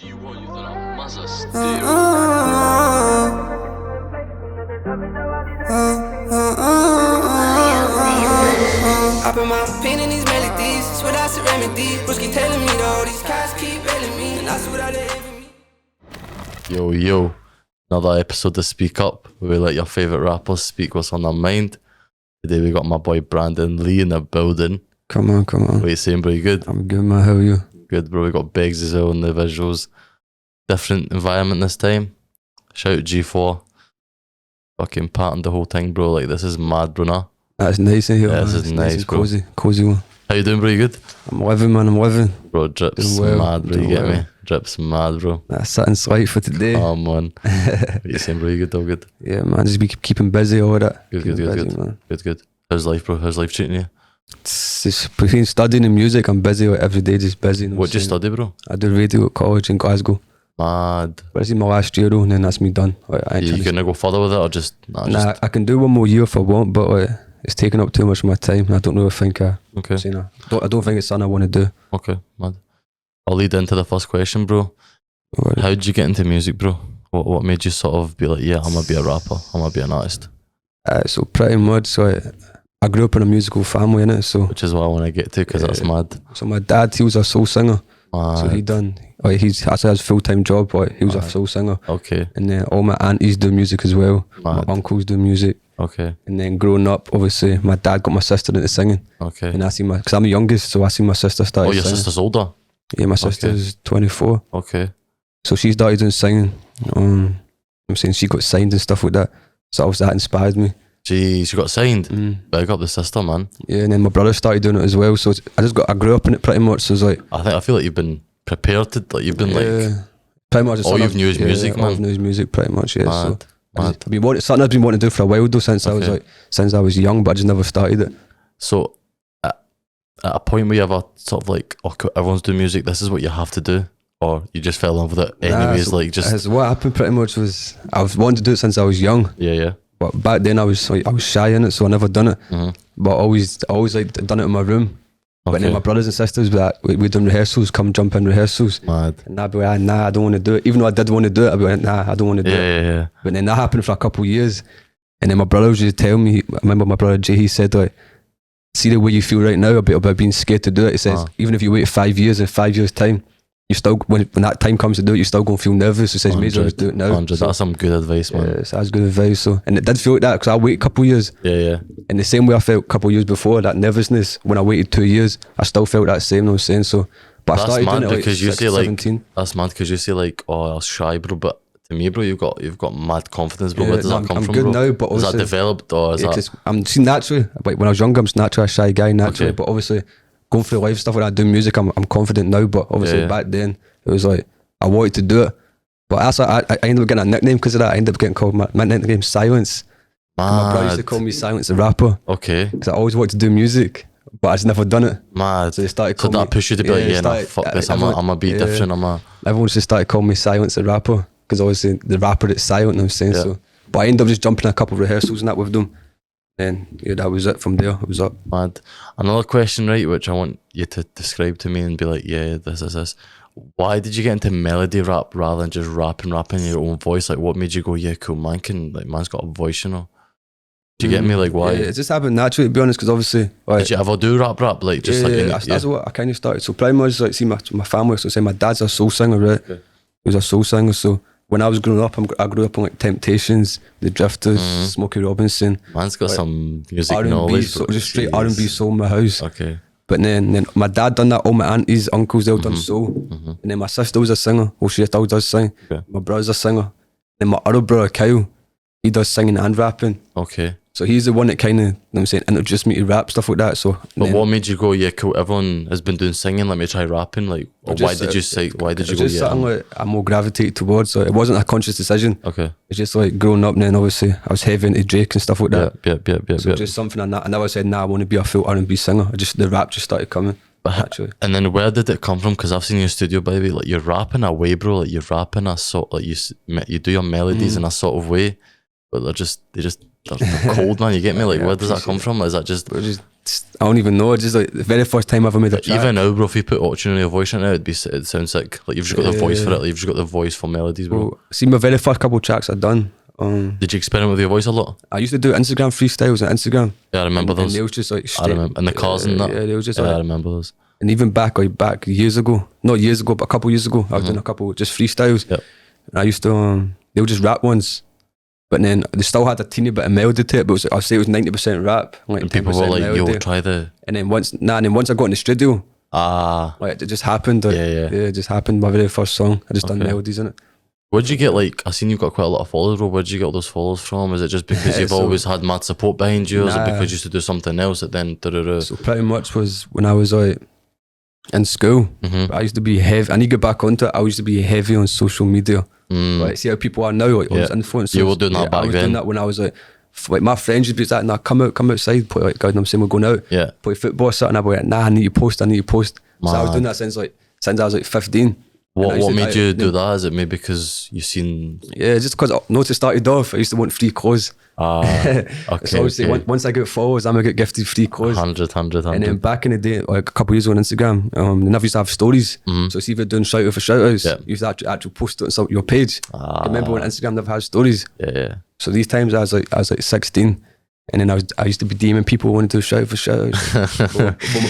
Do you want you that I'm mother still? I put my pain in these melodies, it's what I should remedy. Broski telling me that all these cats keep bailing me, and that's what I did for me. Yo, another episode of Speak Up, where we let your favourite rappers speak what's on their mind. Today we got my boy Brandon Lee in the building. Come on. What are you saying, bro? You good? I'm good, man. How are you? Good, bro. We got Biggs as well in the visuals. Different environment this time. Shout out G4. Fucking patterned the whole thing, bro. Like, this is mad, bro, nah? That's nice in here. Yeah, man. this is It's nice, and bro. Cozy one. How you doing, bro? You good? I'm living, man. I'm living. Bro, Drip's Doing well, mad, bro. You doing get well. me? Drip's mad, bro. That's something slight for today. Come on. What you saying, bro? You good? All good? Yeah, man. Just be keeping busy, all that. Good, Keeping good, busy, good. man. Good. How's life, bro? How's life treating you? It's just between studying and music, I'm busy like, every day, just busy. You know What do you I'm saying? study, bro? I do radio at college in Glasgow. Mad. But this is my last year though, and then that's me done. Like, I ain't You trying to- gonna go further with it or just... Nah, I can do one more year if I want, but like, it's taking up too much of my time. And I don't really think I Okay, don't think it's something I want to do. okay, mad. I'll lead into the first question, bro. But, How did you get into music, bro? What made you sort of be like, yeah, I'm gonna be a rapper, I'm gonna be an artist? so pretty much, so I grew up in a musical family, innit? So Which is what I want to get to, because that's mad. So my dad, he was a soul singer. So he Mad. done, he's actually has a full-time job, but he was a soul singer. Okay, And then all my aunties do music as well. Mad. My uncles do music. okay, And then growing up, obviously, my dad got my sister into singing. okay. And I see because I'm the youngest, so I see my sister start Oh, your singing. sister's older? Yeah, my sister's 24. Okay. So she started doing singing. I'm saying she got signed and stuff like that. So obviously that inspired me. Jeez, you got signed? Big up the sister, man. Yeah, and then my brother started doing it as well. So I grew up in it pretty much. So it's like, I feel like you've been prepared to, like, you've been like... pretty much. all you've knew is music, all man. I've knew is music, pretty much. Yeah. So Mad. I've been something I've been wanting to do for a while though, since I was Okay. since I was young, but I just never started it. So, at a point where you have a sort of like, okay, everyone's doing music, this is what you have to do, or you just fell in love with it anyways, so like just... what happened pretty much was I was wanting to do it since I was young, Yeah. but back then I was shy in it, so I never done it. Mhm. But I always like done it in my room. But then Okay. my brothers and sisters, we done rehearsals, come jump in rehearsals, Mad. and I'd be like, nah, I don't want to do it. Even though I did want to do it, I'd be like, nah, I don't want to do it. Yeah. But then that happened for a couple of years, and then my brother was just telling me. I remember my brother Jay. He said, like, see the way you feel right now about being scared to do it. He says, even if you wait 5 years, in 5 years' time, you still when that time comes to do it, you're still gonna feel nervous. He says, may as well just do it now. 100. So, That's some good advice, man. yeah, so that's good advice. So, and it did feel like that because I waited a couple of years, Yeah. and the same way I felt a couple of years before, that nervousness when I waited 2 years, I still felt that same. I was saying so, but That's I started mad doing it like because you 6, say like 17. that's mad because you say like, oh, I was shy, bro. But to me, bro, you've got mad confidence, bro. Where does that come I'm from, good bro? now, but Is that obviously- developed or is Yeah, that? 'cause I'm see naturally. Like when I was younger, I'm just naturally a shy guy naturally. Okay. But obviously, going through life stuff when I do music, I'm confident now. But obviously Yeah. back then, it was like I wanted to do it. But that's I ended up getting a nickname because of that. I ended up getting called my nickname Silence. And my brother used to Mad. call me Silence the rapper Okay. because I always wanted to do music, but I just never done it. Mad. So they started So calling that me, pushed you to be like, they yeah, nah, started- fuck this. I'm everyone- gonna be yeah. different. Everyone just started calling me Silence the rapper because obviously the rapper that's silent. I'm saying Yeah. so. But I ended up just jumping in a couple of rehearsals and that with them. And yeah, that was it from there. It was up. Mad. Another question, right, which I want you to describe to me and be like, yeah, this is this. Why did you get into melody rap rather than just rapping in your own voice? Like, what made you go, yeah, cool, man's got a voice, you know? Do you get me? Like, why? Yeah, it just happened naturally, to be honest, because obviously, like, Did you ever do rap? Like, just like, that's what I kind of started. So pretty much, like, see my family. So say my dad's a soul singer, right? Okay. He was a soul singer. So when I was growing up, I grew up on like Temptations, The Drifters, Smokey Robinson, Man's got like, some music R&B, knowledge. so bro. just straight Jeez. R&B soul in my house. Okay. But then my dad done that. All my aunties, uncles, they all done soul. And then my sister was a singer. Well, she still does sing. Okay. My brother's a singer. Then my other brother Kyle, he does singing and rapping. Okay. So he's the one that kind of, I'm saying, introduced me to rap, stuff like that. So But then, what made you go, yeah, cool, everyone has been doing singing, let me try rapping? Like, or why did you say, why did you it's go, just yeah? something like I more gravitated towards. So it wasn't a conscious decision. Okay. It's just like growing up, and then obviously I was heavy into Drake and stuff like that. Yeah. So just something I never said, nah, I want to be a full R&B singer. The rap just started coming. Actually, And then where did it come from? Because I've seen your studio, by the way, like you're rapping a way, bro. Like you're rapping a sort, like you do your melodies in a sort of way, but they're cold, man. You get me? Like, Yeah, where does that appreciate come it. from? Is that just but just I don't even know. Just like the very first time I ever made a track. Even now, bro, if you put auto-tune on your voice right now, it'd sound sick. Like you've just got the voice for it. Like, you've just got the voice for melodies, bro. Well, see, my very first couple of tracks I done. Did you experiment with your voice a lot? I used to do Instagram freestyles on Instagram. Yeah, I remember those. And they was just like I remember. And the cars and that. Yeah, they was just I remember those. And even back years ago, not years ago, but a couple years ago, I was doing a couple just freestyles. Yep. And I used to, they were just rap ones. But then they still had a teeny bit of melody to it, but I'd say it was 90% rap. Like and people were like, melody. yo, try the... And then once I got in the studio, like it just happened. Like, yeah, it just happened. My very first song, I just done melodies in it. Where'd you get, like, I seen you've got quite a lot of followers, bro. Where'd you get all those followers from? Is it just because you've always had mad support behind you, or is it because you used to do something else that then... So pretty much was when I was like in school, I used to be heavy. I need to get back onto it. I used to be heavy on social media. Like, see how people are now, like all these influencers. You were doing that back then. I was doing that when I was like my friends would be like, nah, come outside, play, like, God, I'm saying we're going out, play football or something. I'd be like, nah, I need to post. Mad. So I was doing that since I was like 15. What made you do that? Is it maybe because you seen... Yeah, just because I noticed started off, I used to want free clothes. Okay. So obviously once I get followers, I'm gonna get gifted free clothes. 100. And then back in the day, like a couple of years ago on Instagram, they never used to have stories. So it's either doing shout out for shout outs, you used to actually post it on your page. I remember when Instagram never had stories. Yeah. So these times I was like 16, and then I used to be DMing people who wanted to shout out for shout outs,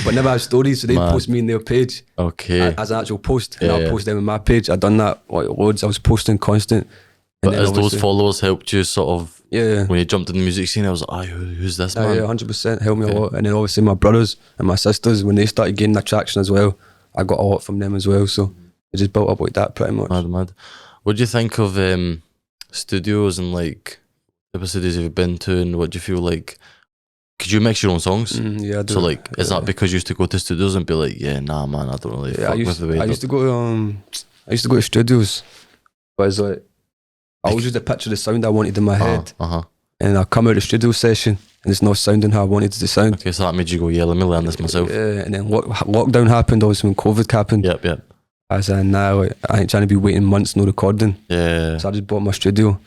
but never had stories, so they'd post me in their page. Okay. As an actual post, and I'll post them in my page. I done that like loads. I was posting constant. But as those followers helped you sort of, when you jumped in the music scene, I was like, who's this man? Yeah, 100% helped me a lot. And then obviously my brothers and my sisters, when they started gaining that traction as well, I got a lot from them as well. So it just built up like that pretty much. Mad. What do you think of studios and like type of studios you've been to, and what do you feel like? Could you mix your own songs? Yeah, I do. So like, is that because you used to go to studios and be like, yeah, nah, man, I don't really fuck with the way I used to go to studios, but it's like, I always used to picture the sound I wanted in my head, and I come out of the studio session and it's not sounding how I wanted it to sound. Okay, so that made you go, yeah, let me learn this myself. Yeah, and then lockdown happened, obviously when COVID happened. Yep. I was like, nah, like, I ain't trying to be waiting months, no recording. Yeah. So I just bought my studio.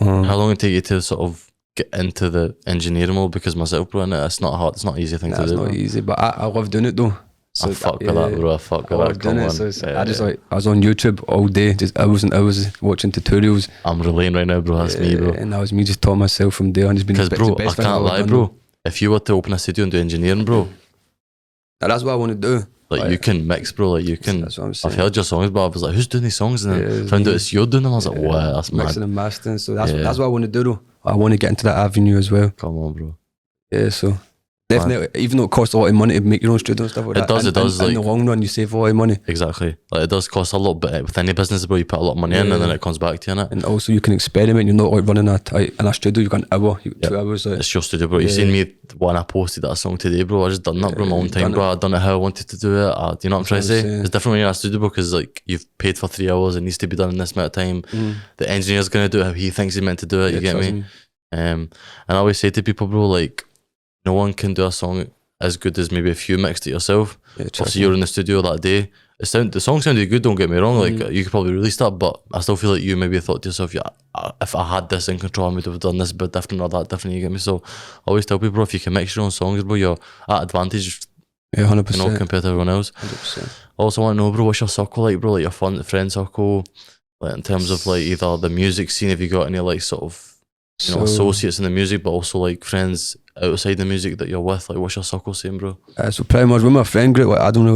How long did it take you to sort of get into the engineering mode? Because myself, bro, it's not hard, it's not an easy thing to do. It's not easy, but I love doing it though. So I fuck with that, bro. I fuck with that. Doing it, so I just like, I was on YouTube all day, just hours and hours watching tutorials. I'm relaying right now, bro. That's me, bro. And that was me just taught myself from there, and just been because, bro, the best I can't lie, bro. If you were to open a studio and do engineering, bro, that's what I want to do. Like you can mix, bro. Like you can. That's what I'm saying. I've heard your songs, but I was like, who's doing these songs? And then found out it's you doing them. I was like, wow, that's mad. Mixing and mastering. So that's what I want to do, though. I want to get into that avenue as well. Come on, bro. Yeah, so definitely, even though it costs a lot of money to make your own studio and stuff like that. It does. In the long run, you save a lot of money. Exactly. Like it does cost a lot, but with any business, bro, you put a lot of money in and then it comes back to you, innit? And also, you can experiment. You're not like running in a studio. You got an hour, 2 hours. Like, it's your studio, bro. You seen me when I posted that song today, bro. I just done that, bro, my own time, bro. I done it how I wanted to do it. Do you know what I'm trying to say? It's different when you're in a studio, bro, because like you've paid for 3 hours. It needs to be done in this amount of time. The engineer's gonna do it how he thinks he's meant to do it. You get me? And I always say to people, bro, like no one can do a song as good as maybe if you mixed it yourself. So you're in the studio that day. The song sounded good, don't get me wrong. Like you could probably release that, but I still feel like you maybe thought to yourself, yeah, if I had this in control, I would have done this bit different or that different. You get me? So I always tell people, if you can mix your own songs, bro, you're at advantage. Yeah, 100%. You know, compared to everyone else. 100%. Also want to know, bro, what's your circle like, bro? Like your friend circle, like in terms of like either the music scene. Have you got any like sort of associates in the music, but also like friends outside the music that you're with? Like what's your circle saying, bro? So pretty much with my friend group, like I don't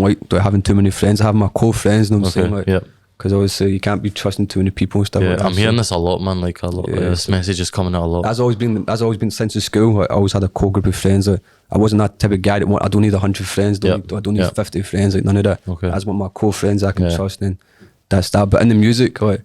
like having too many friends. I have my core friends, you know what I'm saying? Like, because obviously you can't be trusting too many people and stuff like that. I'm hearing this a lot, man. Like a lot. This message is coming out a lot. That's always been since the school. Like, I always had a core group of friends. Like, I wasn't that type of guy that I don't need 100 friends. I don't need 50 friends. Like none of that. I just want my core friends I can trust, and that's that. But in the music, like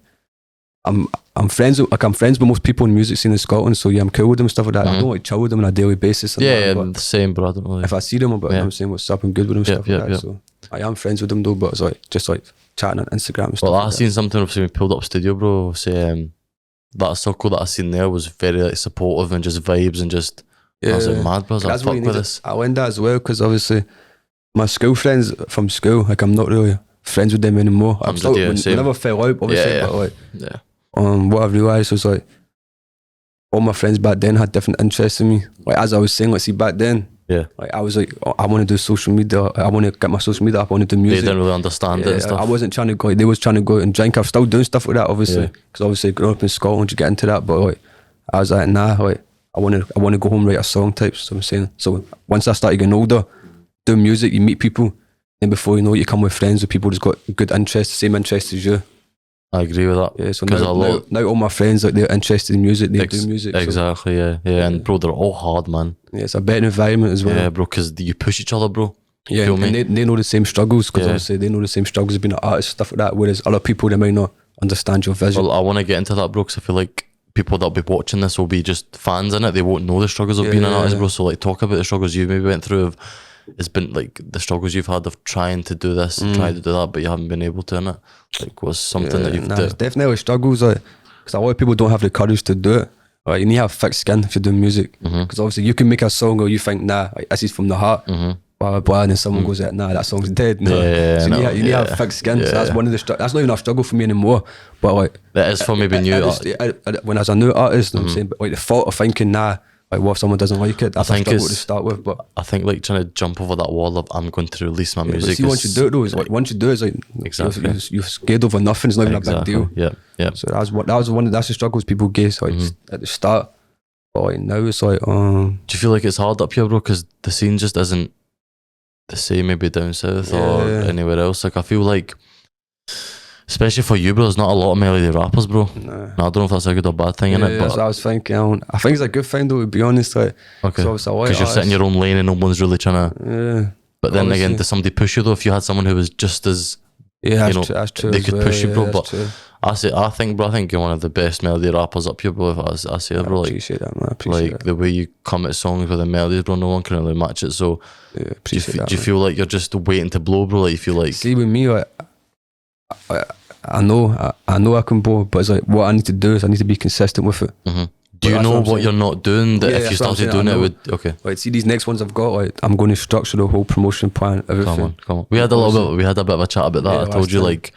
I'm friends with most people in the music scene in Scotland, so yeah, I'm cool with them and stuff like that. I don't like chill with them on a daily basis. The same, but I don't really. If I see them, I'm saying what's up, I'm good with them, stuff like that. So I am friends with them though, but it's like just like chatting on Instagram and stuff. Well, I seen something of we pulled up studio, bro. Say that circle that I seen there was very like supportive and just vibes and just. I was like, mad, bro. I was like, fuck with this. I learned that as well because obviously my school friends from school, like I'm not really friends with them anymore. We never fell out, obviously, but like what I realised was like all my friends back then had different interests in me. Like as I was saying, like see back then, like I was like, oh, I want to do social media. I want to get my social media up. I want to do music. They didn't really understand it and stuff. I wasn't trying to go. Like, they was trying to go and drink. I'm still doing stuff like that, obviously, because obviously growing up in Scotland, you get into that. But like, I was like, nah, like I want to go home, write a song type. So I'm saying. So once I started getting older, doing music, you meet people, and before you know it, you come with friends with people who's got good interests, the same interests as you. I agree with that. Yeah, so now all my friends, like, they're interested in music, they do music. Exactly, so. Yeah. And bro, they're all hard, man. Yeah, it's a better environment as well. Yeah, bro, because you push each other, bro. Yeah, and they know the same struggles, because obviously they know the same struggles of being an artist, stuff like that, whereas other people, they might not understand your vision. Well, I want to get into that, bro, because I feel like people that'll be watching this will be just fans in it. They won't know the struggles of being an artist, bro. So like, talk about the struggles you maybe went through. It's been like the struggles you've had of trying to do this and trying to do that, but you haven't been able to, innit? Like, was something that you've done? It's definitely struggles, like, because a lot of people don't have the courage to do it. Like, you need to have thick skin if you're doing music, because obviously you can make a song or you think, nah, like, this is from the heart, blah blah blah, and then someone goes like, nah, that song's dead. No. So you need to have thick skin. So that's one of the that's not even a struggle for me anymore. But like, that is for maybe new. When I was a new artist, I'm saying, but like the thought of thinking, nah, like what if someone doesn't like it? That's a struggle to start with. But I think like trying to jump over that wall of I'm going to release my music. But see, once you do it though, like once you do it, it's like you're scared over nothing. It's not even a big deal. Yeah. So that's the struggles people get like at the start. But like now it's like, do you feel like it's hard up here, bro? Because the scene just isn't the same maybe down south or anywhere else. Like I feel like, especially for you, bro, there's not a lot of melody rappers, bro. Nah. I don't know if that's a good or bad thing, innit? But that's what I was thinking. I think it's a good thing though, to be honest. Like, okay, because you're sitting in your own lane and no one's really trying to. Yeah. But then again, does somebody push you though? If you had someone who was just as, that's true. They could push you, bro. But true. I think you're one of the best melody rappers up here, bro. If I say it, bro. I appreciate that, man. I appreciate like the way you come at songs with the melodies, bro. No one can really match it. So do you feel like you're just waiting to blow, bro? Like you feel like, see, with me, like I know I can blow, but it's like what I need to do is I need to be consistent with it. Do you know what you're not doing? That if you started doing it, would Like, see these next ones I've got, like I'm going to structure the whole promotion plan, everything. Come on. We had a bit of a chat about that. I told you like,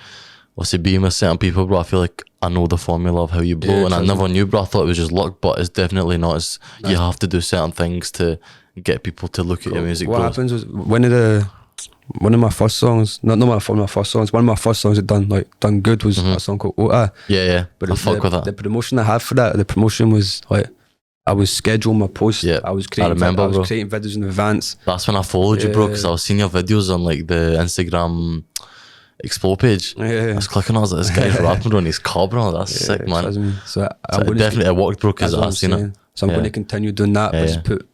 what's it being with certain people, bro? I feel like I know the formula of how you blow, and I never knew, bro. I thought it was just luck, but it's definitely not. You have to do certain things to get people to look at your music. What happens was one of my first songs, not my first songs, one of my first songs that done good was a song called Ota. Yeah. But I fuck with that. The promotion I had for that, the promotion was like, I was scheduling my posts. Yeah, I was creating videos in advance. That's when I followed you, bro, because I was seeing your videos on like the Instagram Explore page. I was clicking on, I was like, this guy's rapping on his car, bro. That's sick, man. So it worked, bro, because I've seen it. So I'm going to continue doing that, but just put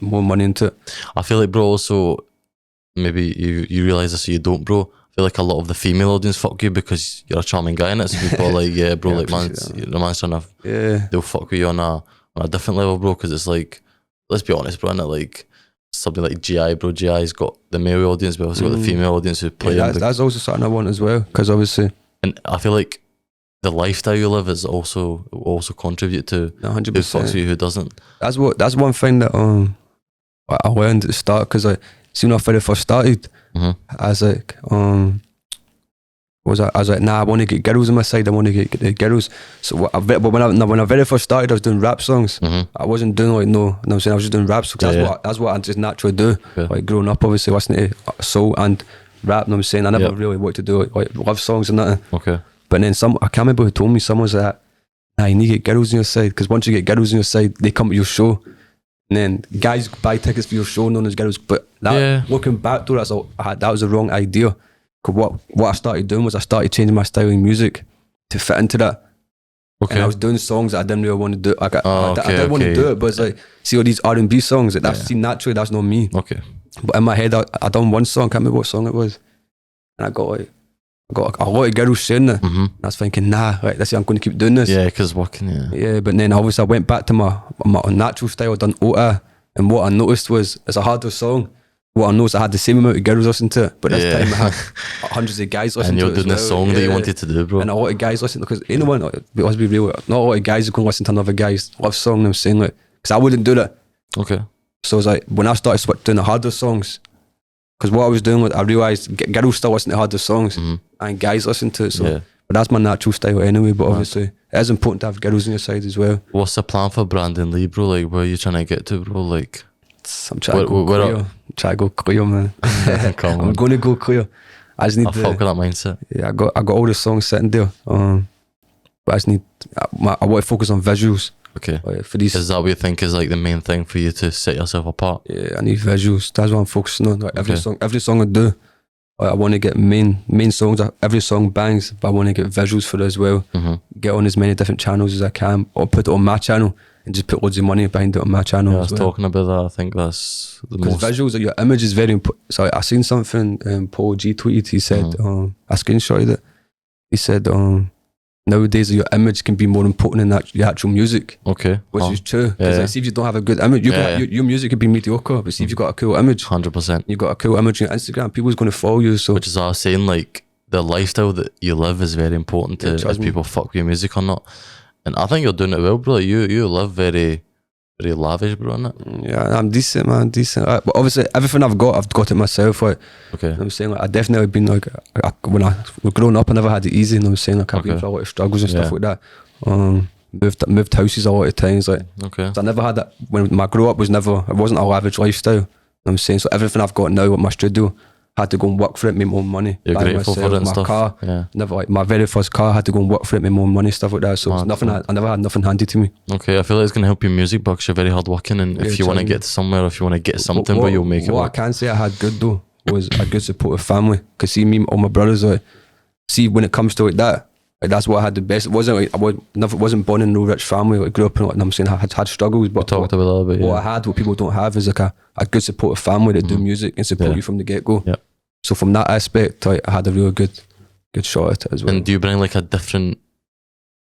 more money into it. I feel like, bro, also maybe you realise this or you don't, bro. I feel like a lot of the female audience fuck you because you're a charming guy in it. So people are like, yeah, bro, like the man's trying to, they'll fuck with you on a different level, bro. Because it's like, let's be honest, bro, innit? Like something like GI, bro. GI's got the male audience, but also got the female audience who play. That's also something I want as well, because obviously, and I feel like the lifestyle you live is also contribute to 100%. who fucks with you, who doesn't. That's one thing that I learned at the start, because like, see, when I very first started, I was like, nah, I want to get girls on my side. I want to get the girls. So when I very first started, I was doing rap songs. I wasn't doing like I'm saying I was just doing rap songs. That's what I just naturally do. Like growing up, obviously listening to soul and rap. I'm saying I never really wanted to do like love songs and nothing. Okay. But then I can't remember who told me. Someone was like, nah, you need to get girls on your side, because once you get girls on your side, they come to your show. And then guys buy tickets for your show known as girls. But looking back to it, that was the wrong idea. Because what I started doing was I started changing my style in music to fit into that. Okay. And I was doing songs that I didn't really want to do. I didn't want to do it, but it's like, see all these R&B songs, see, naturally that's not me. Okay. But in my head, I done one song, can't remember what song it was. And I got a lot of girls saying it. And I was thinking, nah, right, that's it, I'm going to keep doing this. Yeah, because working, Yeah, but then obviously I went back to my natural style, I done Ota, and what I noticed was, it's a harder song. What I noticed, I had the same amount of girls listening to it, but this time I had hundreds of guys listening to it. And you're doing the song that you wanted to do, bro. And a lot of guys listening, because anyone, let's be real, not a lot of guys are going to listen to another guy's love song. I'm saying, like, because I wouldn't do that. Okay. So it's like, when I started doing the harder songs, because what I was doing was, I realised girls still listen to harder songs and guys listen to it. So, but that's my natural style anyway. But obviously, it is important to have girls on your side as well. What's the plan for Brandon Lee, bro? Like, where are you trying to get to, bro? Like, I'm trying to go clear. I'm trying to go clear, man. I'm going to go clear. I just need I fuck with that mindset. Yeah, I got all the songs sitting there. But I just need. I want to focus on visuals. Okay. For these, is that what you think is like the main thing for you to set yourself apart? Yeah, I need visuals. That's what I'm focusing on. Like every song I do, I want to get main songs. Every song bangs, but I want to get visuals for it as well. Get on as many different channels as I can, or put it on my channel and just put loads of money behind it on my channel. Yeah, I was talking about that. I think that's the most. Visuals, your image is very important. So I seen something Paul G tweeted. He said, I screenshotted it. He said, nowadays your image can be more important than your actual music. Okay. Which is true. Because like, see if you don't have a good image, your music could be mediocre, but see if you've got a cool image. 100%. You've got a cool image on your Instagram, people's going to follow you. So which is what I was saying, like the lifestyle that you live is very important to if people fuck with your music or not. And I think you're doing it well, bro. You live very, very lavish, bro, innit? Yeah, I'm decent, man, decent. But obviously, everything I've got it myself. Like, okay. You know what I'm saying, like, I definitely been like, when I was growing up, I never had it easy. You know what I'm saying, like, I've been through a lot of struggles and stuff like that. Moved houses a lot of times, like. Okay. So I never had that. When my grow up it wasn't a lavish lifestyle. You know what I'm saying, so everything I've got now at my studio, I had to go and work for it, make more money. You're grateful for it and my stuff. car, never like my very first car, I had to go and work for it, make more money, stuff like that. So it's nothing. I never had nothing handy to me. Okay, I feel like it's gonna help your music because you're very hardworking, and if you want to get to somewhere, if you want to get something, but you'll make it work. What I can say I had good though was a good supportive family. Cause see me, all my brothers, like, see when it comes to like that, like that's what I had the best. It wasn't like wasn't born in no rich family. Like grew up in, like, I'm saying I had struggles, but talked about a little bit. What I had, what people don't have, is like a good supportive family that do music and support you from the get go. Yeah. So from that aspect, I had a really good shot at it as well. And do you bring like a different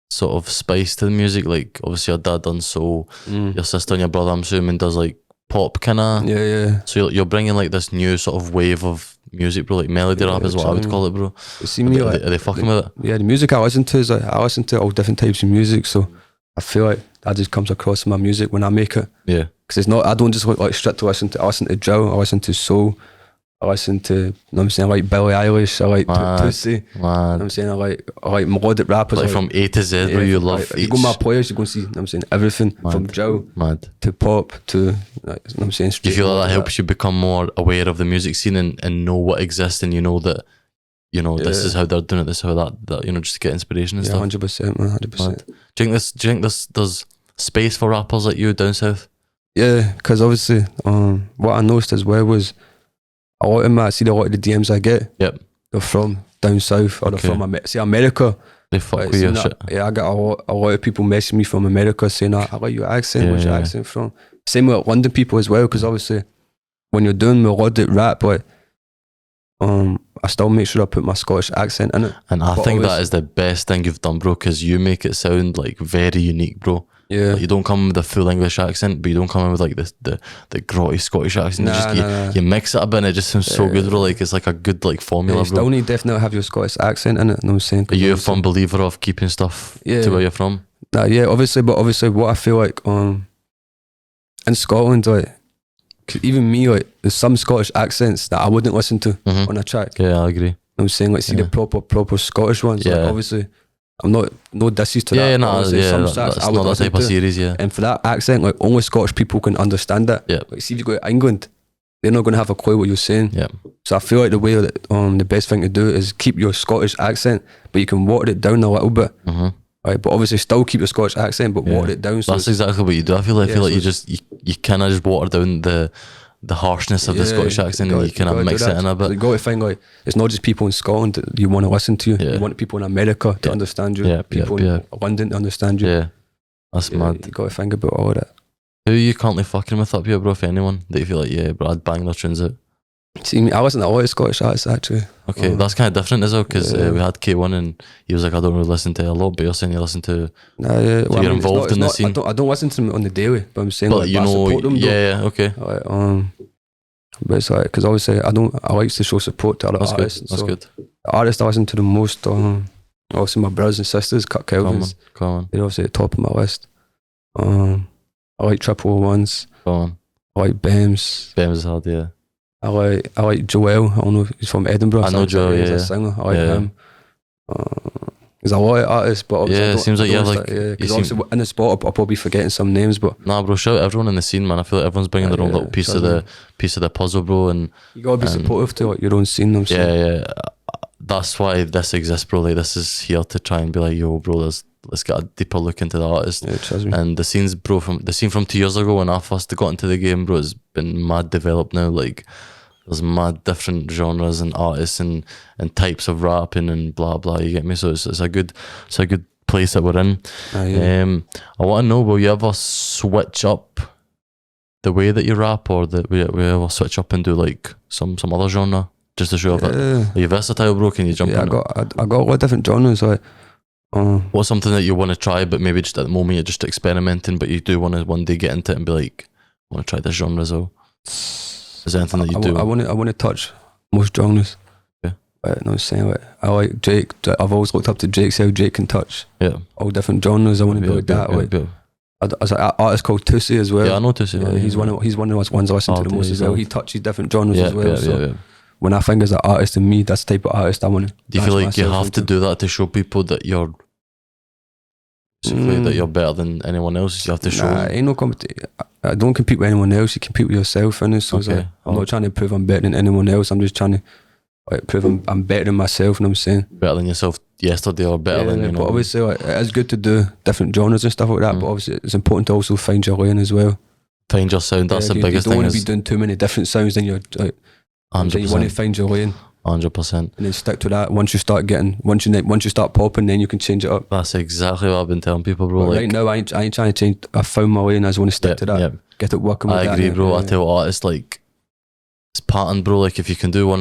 sort of spice to the music? Like obviously your dad done soul, your sister and your brother, I'm assuming, does like pop kind of. Yeah. So you're bringing like this new sort of wave of music, bro. Like melody rap is what I would call it, bro. See me, are they fucking with it? Yeah, the music I listen to is like, I listen to all different types of music, so I feel like that just comes across in my music when I make it. Yeah. Because it's not, I don't just like straight to listen to. I listen to drill, I listen to soul, I listen to, you know what I'm saying, I like Billie Eilish, I like Tootsie, you know what I'm saying, I like melodic rappers. Like from A to Z, bro, you love each. You go my players, you go and see, you know what I'm saying, everything from drill to pop to, you know what I'm saying, do you feel like that helps you become more aware of the music scene and know what exists, and you know that, you know, this is how they're doing it, this is how that, you know, just to get inspiration and stuff? 100%, man, 100%. Do you think this there's space for rappers like you down south? Yeah, because obviously, what I noticed as well was, a lot of them, I see a lot of the DMs I get. Yep. They're from down south, or they're from America. They fuck with your shit. Yeah, I got a lot of people messaging me from America saying, I like your accent, where's your accent from? Same with London people as well, because obviously when you're doing melodic rap, like, I still make sure I put my Scottish accent in it. And I think that is the best thing you've done, bro, because you make it sound like very unique, bro. Yeah. Like, you don't come in with a full English accent, but you don't come in with like the grotty Scottish accent. You mix it a bit and it just sounds so good, bro. Like it's like a good like formula, you still need definitely have your Scottish accent in it, you know what I'm saying? Are you a firm believer of keeping stuff to where you're from? Yeah, obviously what I feel like in Scotland, like, even me, like, there's some Scottish accents that I wouldn't listen to on a track. Yeah, I agree. You know what I'm saying? Like, see the proper Scottish ones. Like, obviously, I'm no disses to that. That's not that type of series, And for that accent, like, only Scottish people can understand that. Yeah. Like, see if you go to England, they're not going to have a clue what you're saying. Yeah. So I feel like the way that the best thing to do is keep your Scottish accent, but you can water it down a little bit. Right, but obviously still keep your Scottish accent, but water it down. So that's exactly what you do. I feel like you kind of just water down the harshness of the Scottish accent, and you kind of mix it in a bit. So you got to find, like, it's not just people in Scotland that you want to listen to. You want people in America to understand you. People in London to understand you. Yeah, that's mad. You got to think about all of that. Who are you currently fucking with up here, bro? If anyone that you feel like, bro, I'd bang their tunes out. See, I listen to a lot of Scottish artists actually. Okay, that's kind of different as well, because we had K1 and he was like, I don't really listen to a lot, but you're saying you listen to. You're involved in the scene. I don't listen to them on the daily, but I'm saying, but like, you know, I support them. Okay. Like, but it's like, because obviously I like to show support to other artists. That's good. The artists I listen to the most, obviously my brothers and sisters, Cut Kelvins. Come on. They're obviously at the top of my list. I like Triple Ones. Come on. I like Bems. Bems is hard, yeah. I like Joel. I don't know if he's from Edinburgh. I know Joel, he's a singer. I like him. There's a lot of artists, but obviously Yeah, it seems like you have like because obviously in the spot I'll probably be forgetting some names, but nah, bro, shout out everyone in the scene, man. I feel like everyone's bringing their own little piece of the puzzle, bro, and you gotta be supportive to like your own scene. I'm saying. yeah. That's why this exists, bro. Like this is here to try and be like, yo, bro, let's get a deeper look into the artist. Yeah, trust me. And the scenes, bro, from 2 years ago when I first got into the game, bro, has been mad developed now. Like there's mad different genres and artists and types of rapping and blah blah. You get me? So it's a good place that we're in. Yeah. I want to know, will you ever switch up the way that you rap, or that we ever switch up and do like some other genre just to show off it? Are you versatile, bro? Can you jump in? I got a lot of different genres. Like, what's something that you want to try, but maybe just at the moment you're just experimenting, but you do want to one day get into it and be like, I want to try this genre as well? Is there anything that you do? I want to touch most genres. Yeah. But no, saying like I like Drake. I've always looked up to Drake. See how Drake can touch. Yeah. All different genres. I want to be like that. There's an artist called Tussie as well. Yeah, I know Tussie. Yeah, he's one of the ones I listen to the most as well. He touches different genres as well. Yeah. When I think as an artist in me, that's the type of artist I want to. Do you feel like you have to do that to show people that you're that you're better than anyone else? You have to show. Ain't no competition. I don't compete with anyone else. You compete with yourself, and so like, I'm not trying to prove I'm better than anyone else. I'm just trying to like prove I'm better than myself. You know what I'm saying? Better than yourself yesterday, or better than you know. But obviously, like, it is good to do different genres and stuff like that. But obviously, it's important to also find your lane as well. Find your sound. That's the biggest thing. You don't want to be doing too many different sounds. Then you're like, 100%. You want to find your lane. 100%. And then stick to that. Once you start popping, then you can change it up. That's exactly what I've been telling people, bro. Like, right now, I ain't trying to change. I found my lane. I just want to stick to that. Yep. Get it working with that. I agree, bro. I tell artists, like, it's pattern, bro. Like, if you can do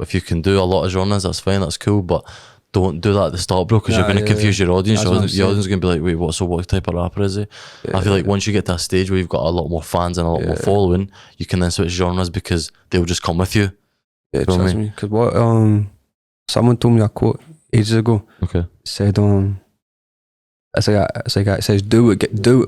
if you can do a lot of genres, that's fine, that's cool. But don't do that at the start, bro, because you're going to confuse your audience. Your audience is going to be like, wait, what type of rapper is he? I feel like once you get to a stage where you've got a lot more fans and a lot more following, you can then switch genres because they'll just come with you. Yeah, trust me. Because what someone told me a quote ages ago. Okay. Said it says do it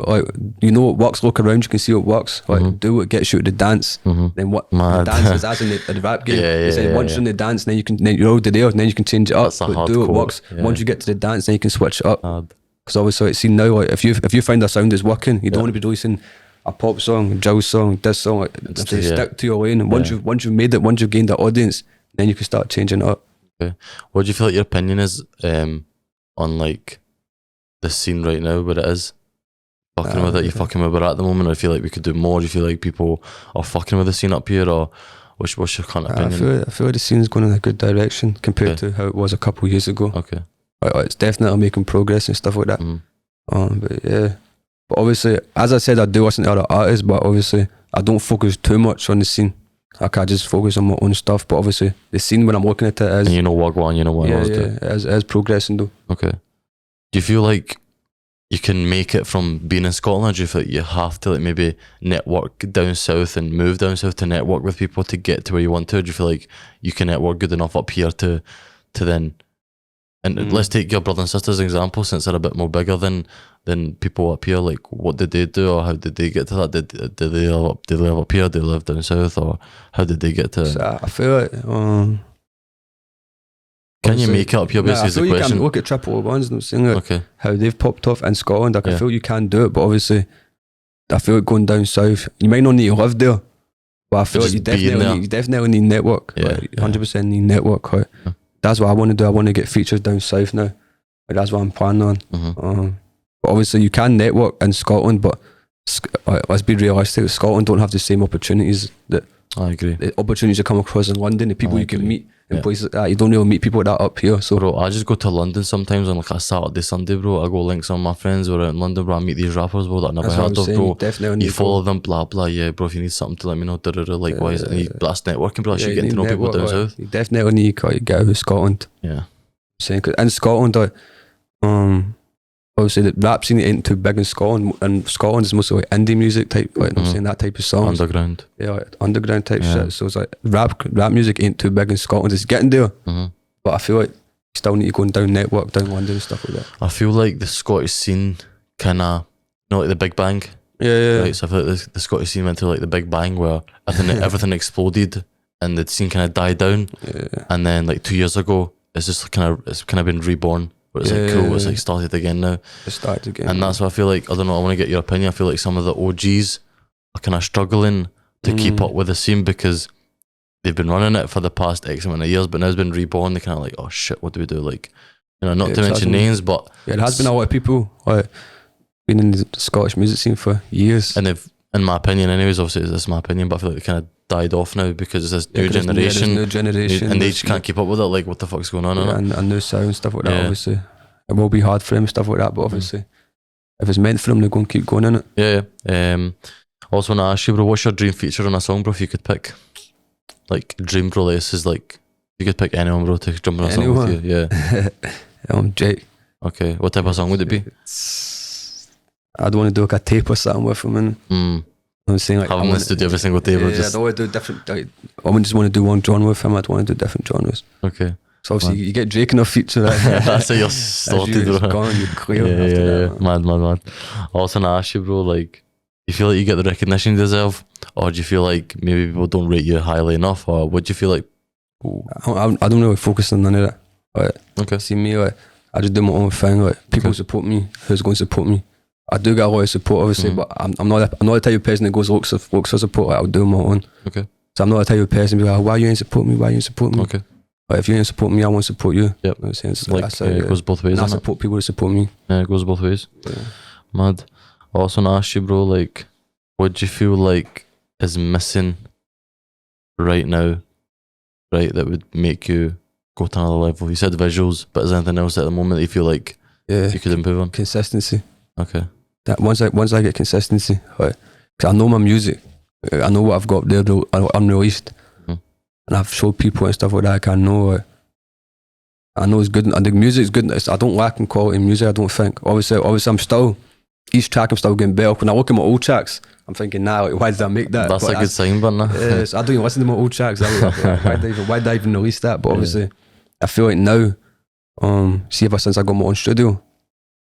like you know what works. Look around, you can see what works. Like do what gets you to the dance. Then what the dance is as in the rap game. He said once you're in the dance, then you're already there, and then you can change it up. But do what works. Once you get to the dance, then you can switch it up. Because obviously it's seen now. Like if you find a sound that's working, you don't want to be releasing a pop song, a drill song, this song. Like, stick to your lane. And once you've made it, once you've gained the audience, then you can start changing it up. Okay. What do you feel like your opinion is on like the scene right now, where it is? Fucking with it, you fucking with it at the moment? Or I feel like we could do more? Do you feel like people are fucking with the scene up here, or what's your kind of opinion? I feel like the scene's going in a good direction compared to how it was a couple of years ago. Okay. Like, it's definitely making progress and stuff like that. But yeah. But obviously, as I said, I do listen to other artists, but obviously I don't focus too much on the scene. Like I just focus on my own stuff. But obviously the scene when I'm looking at it is, and you know what one, you know what else do. It is progressing though. Okay. Do you feel like you can make it from being in Scotland? Do you feel like you have to like maybe network down south and move down south to network with people to get to where you want to? Or do you feel like you can network good enough up here to then? And let's take your brother and sister's example, since they're a bit more bigger than people up here. Like, what did they do, or how did they get to that? Did they live up here? Did they live down south, or how did they get to? So I feel like can you make it up here? Basically, I feel the you question. can look at Triple Ones and saying like how they've popped off in Scotland. Like I feel you can do it, but obviously, I feel like going down south, you might not need to live there, but I feel like you definitely need network. 100% need network. Like, that's what I want to do. I want to get features down south now. Like, that's what I'm planning on. But obviously, you can network in Scotland, but let's be realistic. Scotland don't have the same opportunities that I agree. The opportunities that come across in London, the people you can meet in places like that. You don't really meet people like that up here. So, bro, I just go to London sometimes on like a Saturday, Sunday, bro. I go link some of my friends who are out in London, bro. I meet these rappers, bro, that I never heard of, bro. You follow them, blah blah. Yeah, bro. If you need something to let me know, likewise. And that's networking, bro. You get to know people down south. You definitely need to get out of Scotland. Yeah. Saying, cause in Scotland, obviously the rap scene ain't too big in Scotland, and Scotland is mostly like indie music type, like I'm saying, that type of songs. Underground. Yeah, like underground type shit. So it's like rap music ain't too big in Scotland. It's getting there, but I feel like you still need to go down network, down London and stuff like that. I feel like the Scottish scene kind of, like the Big Bang. Yeah. Right, so I feel like the Scottish scene went through like the Big Bang, where everything exploded and the scene kind of died down, and then like 2 years ago, it's kind of been reborn But it's like cool, it's like started again now. It started again. And that's why I feel like, I don't know, I want to get your opinion. I feel like some of the OGs are kind of struggling to keep up with the scene because they've been running it for the past X amount of years, but now it's been reborn. They're kind of like, oh shit, what do we do? Like, you know, not to mention names, but there has been a lot of people like been in the Scottish music scene for years. And they've, in my opinion anyways, obviously this is my opinion, but I feel like they kind of died off now because there's this new generation. New generation. And they just can't keep up with it. Like, what the fuck's going on? And new sound, stuff like that, obviously. It will be hard for them, stuff like that, but obviously, if it's meant for them, they're going to keep going in it. Yeah. Also want to ask you, bro, what's your dream feature on a song, bro, if you could pick? Like, dream, bro, this is like, you could pick anyone, bro, to jump on a song with you. Yeah. Jake. Okay, what type of song would it be? I'd want to do like a tape or something with him, and I'm saying like have him in the studio every single day, bro. Just, I don't want to do different. Like, I wouldn't just want to do one genre with him. I'd want to do different genres. Okay. So obviously you get Drake in a feature. That's how you're sorted, bro. You're clear after that. Mad. I also want to ask you, bro, like, you feel like you get the recognition you deserve, or do you feel like maybe people don't rate you highly enough, or what do you feel like? I don't really focus on none of that. Like, okay. See me, like, I just do my own thing. Like, people support me. Who's going to support me? I do get a lot of support, obviously, but I'm not the type of person that goes looks for support. Like, I'll do my own. Okay. So I'm not the type of person to be like, why you ain't support me? Why you ain't support me? Okay. Like, if you ain't support me, I won't support you. Yep. You know what I'm saying? So like, it goes both ways. And I support people to support me. Yeah, it goes both ways. Yeah. Mad. I also want to ask you, bro, like, what do you feel like is missing right now, right, that would make you go to another level? You said visuals, but is there anything else at the moment that you feel like you could improve on? Consistency. Okay. That once I get consistency, right, because I know my music, I know what I've got there unreleased, and I've showed people and stuff like that. I know it's good, and the music's good. I don't lack in quality in music, I don't think. Obviously I'm still, each track I'm still getting better. When I look at my old tracks, I'm thinking, like, why did I make that? That's a good sign, but yes, I don't even listen to my old tracks. Why did I even release that? But obviously, I feel like now, see, ever since I got my own studio,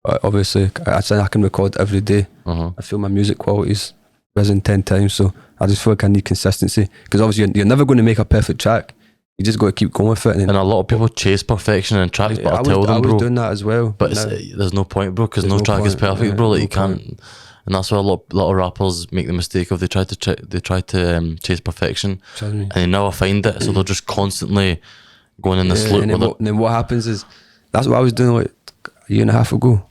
obviously, I can record every day. I feel my music quality's risen 10 times, so I just feel like I need consistency. Because obviously, you're never going to make a perfect track. You just got to keep going with it. And a lot of people chase perfection in tracks, but I tell them, bro. I was doing that as well. But there's no point, bro, because no track is perfect, bro. Like, you can't. And that's why a lot of rappers make the mistake of they try to chase perfection, and they never find it, so they're just constantly going in this loop. And then what happens is, that's what I was doing like a year and a half ago.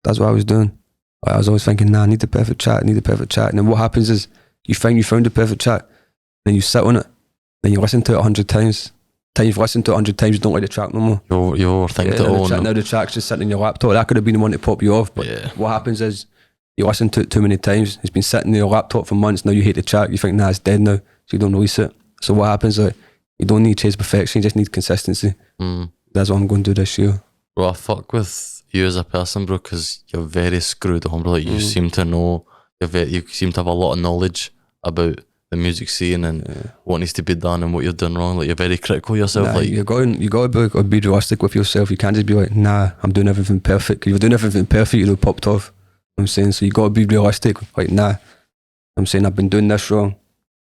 That's what I was doing. I was always thinking, I need the perfect track, And then what happens is, you found the perfect track, then you sit on it, then you listen to it 100 times. You've listened to it 100 times, you don't like the track no more. You overthink it all. Now the track's just sitting in your laptop. That could have been the one to pop you off, but what happens is, you listen to it too many times, it's been sitting in your laptop for months, now you hate the track, you think, it's dead now, so you don't release it. So what happens, like, you don't need to chase perfection, you just need consistency. That's what I'm going to do this year. Bro, I fuck with you as a person, bro, because you're very screwed on, bro. Like, you seem to know, you seem to have a lot of knowledge about the music scene and what needs to be done and what you're doing wrong. Like, you're very critical of yourself. Like, you got to be realistic with yourself. You can't just be like, I'm doing everything perfect. If you're doing everything perfect, you'll popped off. I'm saying, so you got to be realistic. Like, I'm saying, I've been doing this wrong.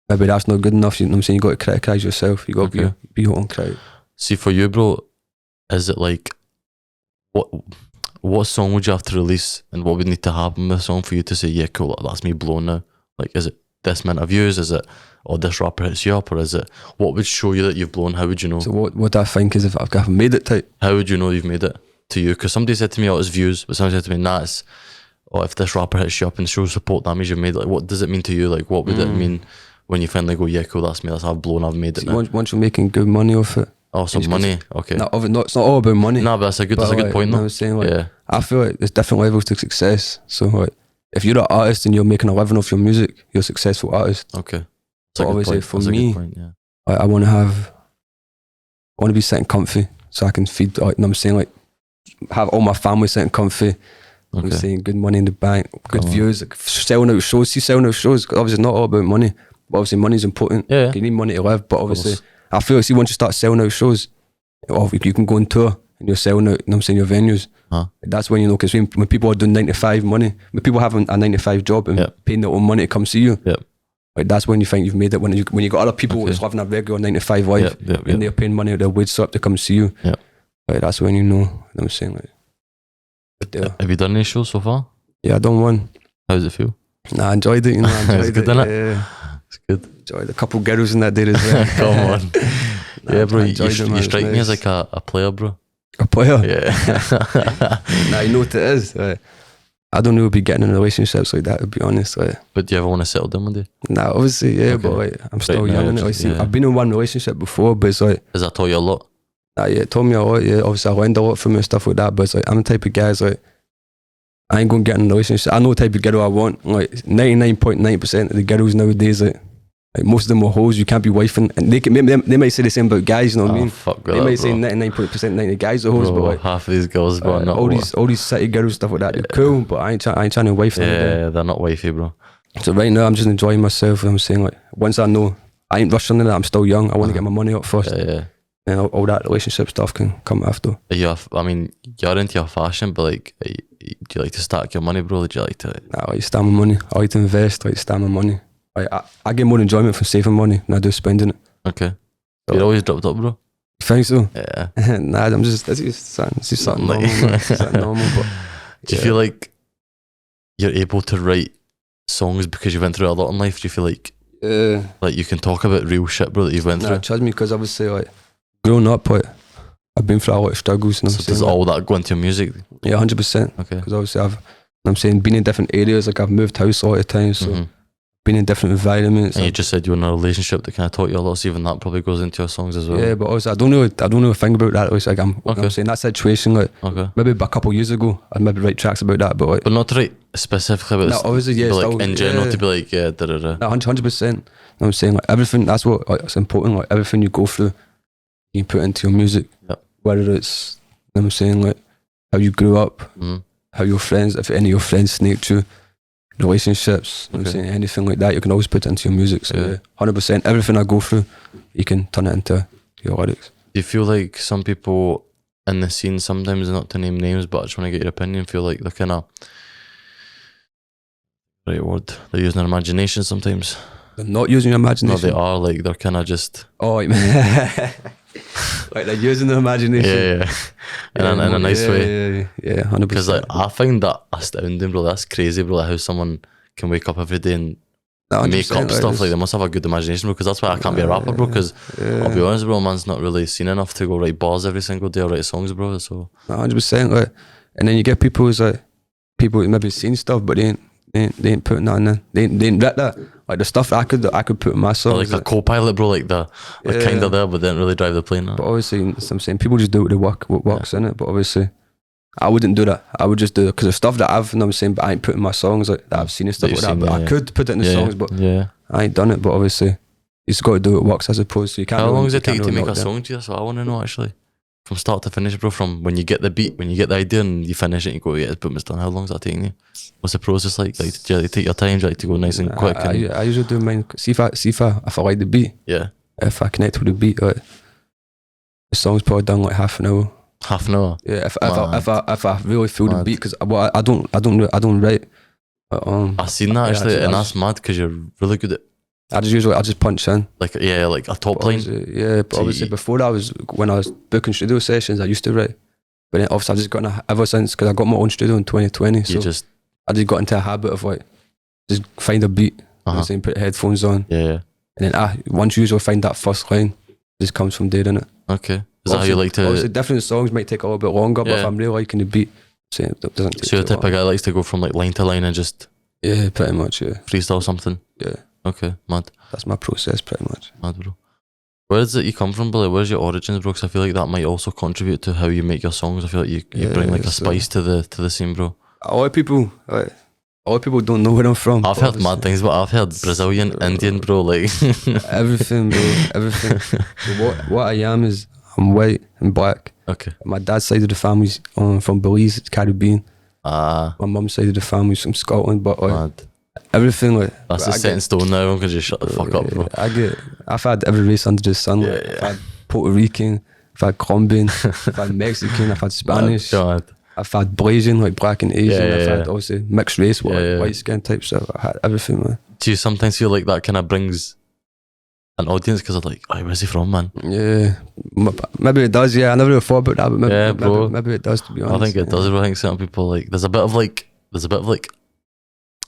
Maybe that's not good enough. You know what I'm saying? You got to criticise yourself. You got to be your own critic. See, for you, bro, is it like, what song would you have to release, and what would need to happen with the song for you to say, yeah, cool, that's me blown now? Like, is it this amount of views? Is it, this rapper hits you up? Or is it, what would show you that you've blown? How would you know? So what I think is, if I've made it type. How would you know you've made it to you? Because somebody said to me, it's views, but somebody said to me, it's, if this rapper hits you up and shows support, that means you've made it. Like, what does it mean to you? Like, what would it mean when you finally go, yeah, cool, that's me, I've blown, I've made it now? Once you're making good money off it. Oh, some money, okay. It's not all about money. No, but that's a good point, though. I was saying, like, I feel like there's different levels to success. So, like, if you're an artist and you're making a living off your music, you're a successful artist. Okay. But obviously, for me, I want to be sitting comfy so I can feed, like, you know what I'm saying, like, have all my family sitting comfy. I'm saying good money in the bank, good views, like, selling out shows. See, selling out shows, obviously not all about money, but obviously money's important. Yeah. You need money to live, but obviously, I feel like, see, once you start selling out shows, you can go on tour and you're selling out, you know what I'm saying, your venues. That's when you know, because when people are doing 9 to 5 money, when people have a 9 to 5 job and paying their own money to come see you, like, that's when you think you've made it. When you got other people who's living a regular 9 to 5 life and they're paying money out their wage slip to come see you, like, that's when you know what I'm saying, like. Yeah. Have you done any shows so far? Yeah, I done one. How does it feel? Nah, I enjoyed it. You know, I enjoyed It's good, it. innit? Yeah, It's good. enjoyed a couple girls in that day as well. Come on. Nah, Yeah, bro. I You enjoyed it, man. strike It's me as nice. like a player, bro. A player. Yeah. Nah, you know what it is. Like, I don't know if be getting in relationships like that, to be honest. Like, But do you ever want to settle down one day? nah, obviously, yeah, Okay. but like, I'm still Right now, young. Innit? Like, just- see, yeah. I've been in one relationship before, but it's like, Has that taught you a lot? nah, yeah, it taught me a lot. Yeah, obviously, I learned a lot from it and stuff like that. But it's like, I'm the type of guys like, I ain't gonna get in a relationship. I know the type of girl I want. Like 99.9% of the girls nowadays, like most of them are hoes. You can't be wifing, and they might say the same about guys. You know what I mean? Fuck They that, might say bro. 99% of guys are hoes, Bro, but like half of these girls, bro, are not all these city girls stuff like that. They're cool, but I ain't trying to wife them. yeah, they're not wifey, bro. So right now, I'm just enjoying myself. I'm saying like, once I know I ain't rushing into that, I'm still young. I want to get my money up first, Yeah. and all that relationship stuff can come after. I mean, you're into your fashion, but like, do you like to stack your money, bro? Do you like to? Nah, I like to stack my money. I like to invest. I like to stack my money. I get more enjoyment from saving money than I do spending it. Okay. So- You're always dropped up, bro. You think so? Yeah. Nah, I'm just, it's just something Like- normal. Man. It's just something normal, but Do you feel like you're able to write songs because you went through a lot in life? Do you feel like you can talk about real shit, bro, that you've went nah, through? trust me, because obviously, like, growing up, like, I've been through a lot of struggles. And So does all that go into your music? yeah, 100%. Okay. Because obviously, I'm saying, been in different areas. Like, I've moved house a lot of times, so Mhm. been in different environments. And you just said you were in a relationship that kind of taught you a lot, so even that probably goes into your songs as well. yeah, but also I don't know a thing about that. It's like I'm Okay. saying that situation, like Okay. maybe a couple of years ago, I'd maybe write tracks about that, but like, But not to write specifically about No, this, obviously, yeah, but like still- in general, yeah. to be like, yeah, da da da. 100%. I'm saying like everything. That's what like, it's important. Like everything you go through, you put into your music. Yep. Whether it's, you know what I'm saying, like how you grew up, Mhm. how your friends, if any of your friends snaked you, relationships, you know what I'm Okay. saying, anything like that, you can always put it into your music. So Yeah. yeah, 100%. Everything I go through, you can turn it into your lyrics. Do you feel like some people in the scene, sometimes, not to name names, but I just want to get your opinion, feel like they're kind of, right word, they're using their imagination sometimes? They're not using your No, imagination. they are, like, they're kind of just, Oh, like, like they're using their imagination. yeah, in a nice way. Yeah, 100%. Because like, I find that astounding, bro. That's crazy, bro. Like how someone can wake up every day and No, make 100%, up stuff. it's- Like they must have a good imagination, because that's why I can't be a rapper, bro. Because I'll be honest, bro, man's not really seen enough to go write bars every single day or write songs, bro. So 100%. Like, and then you get people who's like, people who maybe seen stuff, but they ain't putting nothing in. They ain't read that. Like the stuff I could put in my or songs. like a co-pilot, bro. Like they're Yeah. kind of there, but didn't really drive the plane. But obviously, as I'm saying, people just do what works in it. But obviously, I wouldn't do that. I would just do it because the stuff that I've, you know what I'm saying, but I ain't put in my songs like that I've seen and stuff That like you've that. seen, But yeah, I could put it in the yeah, songs, but yeah. I ain't done it. But obviously, you just got to do what works as opposed to you can't. How really- long does you it take can't to really make a knock it down. song? That's what I want to know, actually. From start to finish, bro. From when you get the beat, when you get the idea, and you finish it, and you go, yeah, boom, it's done. How long's that taking you? What's the process like? Like, do you take your time? Do you like to go nice and quick? I And, usually do mine. See if I like the beat. yeah, If I connect with the beat, like the song's probably done like half an hour. half an hour. Yeah, if I really feel the Mad. beat, because I don't write. But, I seen that yeah, actually, I and just- that's mad because you're really good at I just punch in. like like a top But line. Yeah, but So obviously you- before that when I was booking studio sessions, I used to write. But then obviously I've just gotten ever since, because I got my own studio in 2020, so You just I just got into a habit of like just find a beat, you know what Uh-huh. I'm saying, put headphones on, yeah. and then once you usually find that first line, it just comes from there, innit? Okay, is that how you like Obviously to? different songs might take a little bit longer, but if Yeah. I'm really liking the beat, saying it doesn't take So you're the too type long. of guy that likes to go from like line to line and just Yeah, pretty much, yeah. freestyle something. Yeah. Okay, mad, That's my process, pretty much. mad, bro. Where does it you come from, bro? Like, where's your origins, bro? Because I feel like that might also contribute to how you make your songs. I feel like you bring like a Yeah, so- spice to the scene, bro. A lot of people don't know where I'm from. I've but heard mad things, but I've heard Brazilian, Indian, bro. Like, everything, bro, everything. So what I am is I'm white and black. okay, My dad's side of the family's from Belize, it's Caribbean. My mum's side of the family's from Scotland, but like mad. everything, like That's I the set in stone now. I'm gonna just shut the fuck up, bro. I've had every race under the sun. Like, Yeah, I've had Puerto Rican, I've had Colombian, I've had Mexican, I've had Spanish, God. I've had Blasian, like black and Asian. Yeah, I've yeah, had yeah. obviously mixed race, Yeah, yeah. white skin type stuff. I had everything, man. Do you sometimes feel like that kind of brings an audience because they're like, oh, where's he from, man? Yeah, maybe it does. Yeah, I never really thought about that, but maybe, Yeah, bro. maybe it does. To be honest, I think it does. Bro. I think certain people like there's a bit of like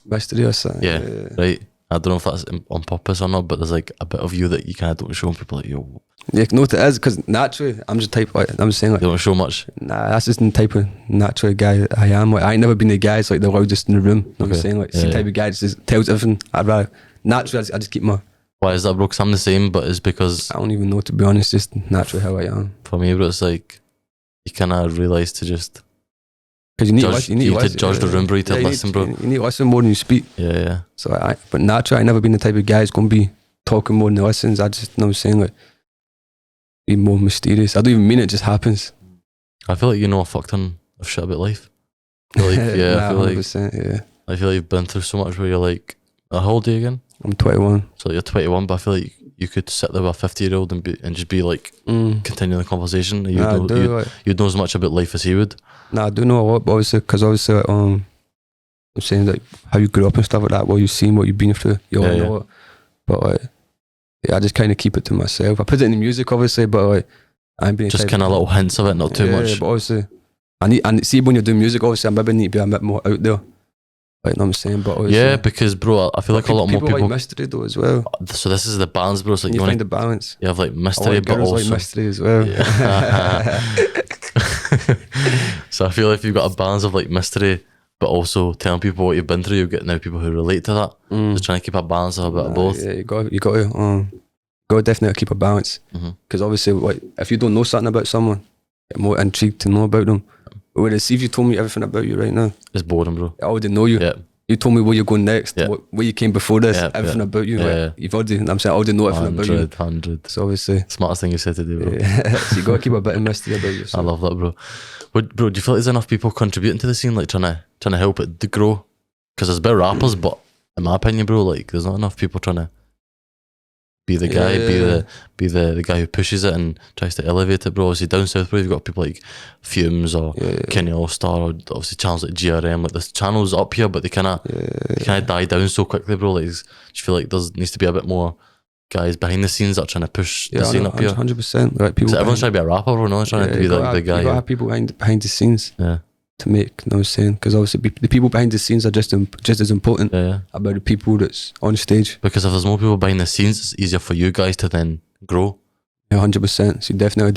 mystery or something. yeah, right. I don't know if that's on purpose or not, but there's like a bit of you that you kind of don't show, and people are like, yo. Yeah, no, it is because naturally, I'm just type. Like, I'm saying like You don't show much. Nah, that's just the type of natural guy I am. Like, I ain't never been the guy that's like the loudest in the room. You know what I'm saying? Like, the type of guy that just tells everything. I'd rather naturally, I just keep my. Why is that, bro? Because I'm the same, but it's because I don't even know, to be honest. Just naturally how I am. for me, bro, it's like you kind of realize to just Because you need judge, to listen. You need to judge the room, bro. You need to listen, bro. You need to listen more than you speak. Yeah. So but naturally, I never been the type of guy that's gonna be talking more than he listens. I just, you know what I'm saying, like, be more mysterious. I don't even mean it; just happens. I feel like you know a fuck ton of shit about life. I feel like, yeah, Nah, I feel like 100%, yeah. I feel like you've been through so much where you're like, how old are you again? I'm 21. So you're 21, but I feel like you could sit there with a 50-year-old and just be like continuing the conversation. You'd know as much about life as he would. Nah, I do know a lot, but obviously, because obviously, I'm saying like how you grew up and stuff like that, what you've seen, what you've been through, you all know it. But like, yeah, I just kind of keep it to myself. I put it in the music, obviously, but like, I ain't been just kind of little hints of it, not too much. Yeah, but obviously, and see when you're doing music, obviously, I maybe need to be a bit more out there. Like, you know what I'm saying? But yeah, because bro, I feel like a lot more people like mystery though as well. So this is the balance, bro. So like you find the balance. You have like mystery, like but girls also like mystery as well. Yeah. So I feel like if you've got a balance of like mystery, but also telling people what you've been through, you get now people who relate to that. Just trying to keep a balance of a bit of both. Yeah, you got to definitely keep a balance. Because obviously, like, if you don't know something about someone, you're more intrigued to know about them. Whereas if you told me everything about you right now, it's boring, bro. I already know you. Yeah. You told me where you're going next, Yeah. where you came before this, everything about you. Yeah. Like, you've already, I'm saying, I already know everything about you. 100. So obviously, smartest thing you said to do, bro. So you got to keep a bit of mystery about yourself. I love that, bro. But bro, do you feel like there's enough people contributing to the scene, like trying to help it to grow? Because there's better rappers, but in my opinion, bro, like there's not enough people trying to be the guy, be the guy who pushes it and tries to elevate it, bro. Obviously down south, bro, you've got people like Fumes or Kenny All-Star, or obviously channels like GRM. Like there's channels up here, but they kind of die down so quickly, bro. Like, do you feel like there needs to be a bit more guys behind the scenes that are trying to push the scene up here? 100%. Like, people. So everyone's trying to be a rapper, bro. No one's trying to be like the guy. You got to have people behind the scenes. Yeah. To make, you know what I'm saying? Because obviously the people behind the scenes are just as important about the people that's on stage. Because if there's more people behind the scenes, it's easier for you guys to then grow. Yeah, 100%. So you definitely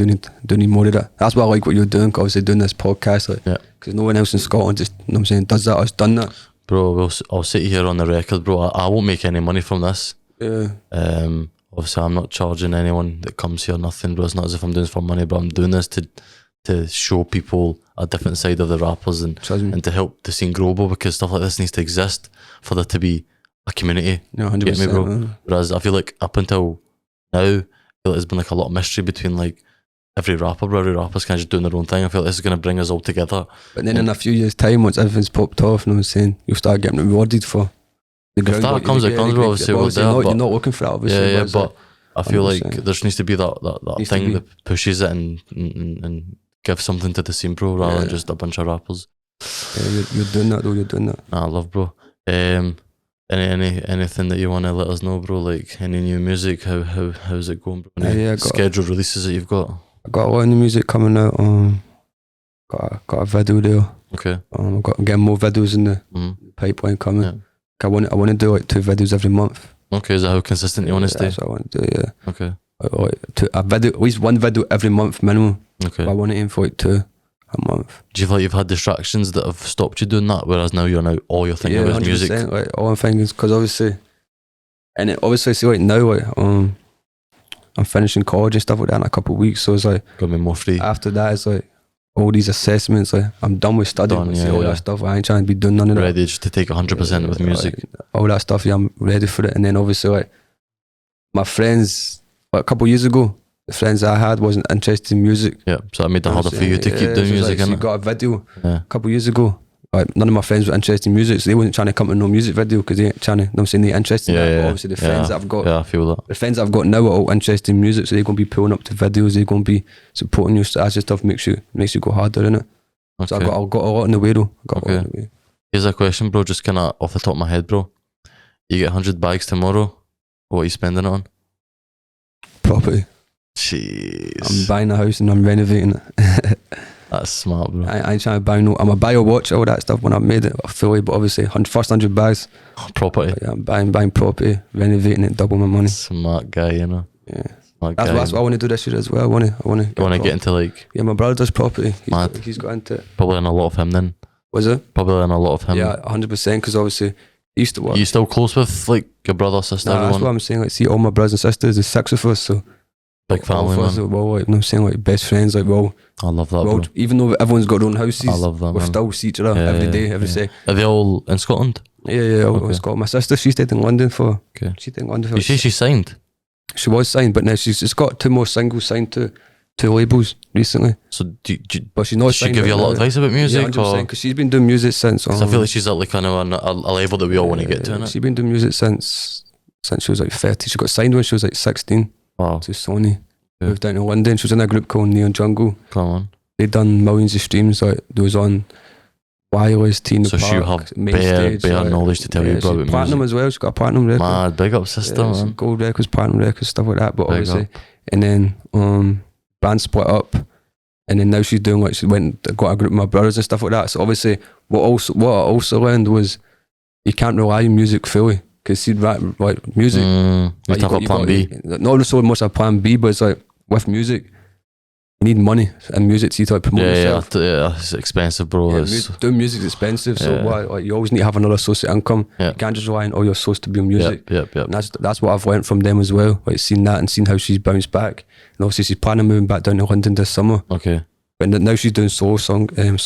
do need more of that. That's why I like what you're doing, obviously doing this podcast. Like, because no one else in Scotland just, you know what I'm saying, does that or has done that. Bro, I'll sit here on the record, bro. I won't make any money from this. Yeah. Obviously, I'm not charging anyone that comes here nothing, bro. It's not as if I'm doing this for money, but I'm doing this to show people a different side of the rappers and to help the scene grow, bro, because stuff like this needs to exist for there to be a community. Yeah, 100%. Get me, bro? Whereas I feel like up until now, I feel like there's been like a lot of mystery between like every rapper, bro. Every rapper's kind of just doing their own thing. I feel like this is going to bring us all together. But then in a few years' time, once everything's popped off, you know what I'm saying, you'll start getting rewarded for the ground. If that comes, it comes, bro. Obviously, you're not looking for that, obviously. Yeah, but I feel like there just needs to be that thing that pushes it and give something to the scene, bro, rather than just a bunch of rappers. Yeah, you're doing that, though. You're doing that. Nah, I love, bro. Anything that you want to let us know, bro? Like any new music? How's it going, bro? Any scheduled releases that you've got? I got a lot of new music coming out. Got a video there. Okay. I'm getting more videos in the pipeline coming. Yeah. I want to do like 2 videos every month. Okay, is that how consistent you want to stay? That's what I want to do. Yeah. Okay. At least 1 video every month minimum. Okay. But I want to aim for like 2 a month. Do you feel like you've had distractions that have stopped you doing that, whereas now all you're thinking about is music? Like, all I'm thinking is because obviously, see like now, like I'm finishing college and stuff like that in a couple of weeks, so it's like gonna be more free. After that, it's like all these assessments. Like I'm done with studying. All that stuff. I ain't trying to be doing none of that. Ready just to take 100% with music. Like, all that stuff. Yeah, I'm ready for it. And then obviously, like my friends, like a couple of years ago, the friends I had wasn't interested in music. Yeah, so that made it harder for you to keep doing music. Like, so you got a video a couple of years ago. Like none of my friends were interested in music, so they wasn't trying to come to no music video because they ain't trying to. I'm saying they're interested in that. But obviously, the friends that I've got, I feel that. The friends that I've got now are all interested in music, so they're gonna be pulling up to videos. They're gonna be supporting you. So that stuff makes you go harder, innit? Okay. So I've got a lot in the way though. Here's a question, bro. Just kind of off the top of my head, bro. You get 100 bags tomorrow. What are you spending it on? property. Jeez. I'm buying a house and I'm renovating it. That's smart, bro. I ain't trying to buy no. I'm a buy a watch, all that stuff when I've made it fully, but obviously first 100 bags. Property. Yeah, I'm buying property, renovating it, double my money. Smart guy, you know. Yeah. Smart That's guy. what I want to do this year as well. I want to. You want to get into like. Yeah, my brother does property. Mad. He's got into it. Probably in a lot of him then. Was it? Probably in a lot of him. Yeah, 100%. Because obviously, he used to work. You still close with like your brother, sister, Nah, that's everyone? what I'm saying. Like, see, all my brothers and sisters, there's 6 of us, so Big family, all of us man. are well, like, you know, what I'm saying, like best friends. Like, well, I love that, bro. even though everyone's got their own houses, I love that, we man. still see each other Yeah, every yeah, day, every yeah. second. Are they all in Scotland? Yeah, Okay. it's got my sister. She stayed in London for. Okay. She stayed in London for. You see she signed? She was signed, but now she's just got 2 more singles signed to 2 labels recently. So But she's not does she signed give you a right lot of now. advice about music? Yeah, 100%. Because she's been doing music since. 'Cause I feel like she's at like kind of a level that we all want to get to, innit? She's been doing music since she was like 30. She got signed when she was like 16 Wow. to Sony. Yeah. Moved down to London. She was in a group called Neon Jungle. Come on. They done millions of streams. Like there was on Wireless, Teen So Park, she have main bare stage, like, knowledge to tell you she's about platinum music. as well. She got a platinum record. Mad, big up sister, Yeah, man. gold records, platinum records, stuff like that. But Big obviously, up. and then band split up, and then now she's doing like she went got a group with my brothers and stuff like that. So obviously, what I also learned was you can't rely on music fully because see, like music, You like, have a plan B. Not so much a plan B, but it's like with music, you need money and music to like promote yourself. Yeah, it's expensive, bro. Yeah, It's- doing music's expensive, so Yeah. like you always need to have another source of income. Yeah. You can't just rely on all your source to be on music. Yep. And that's what I've learned from them as well. Like seeing that and seeing how she's bounced back. And obviously she's planning on moving back down to London this summer. Okay. But now she's doing solo singles and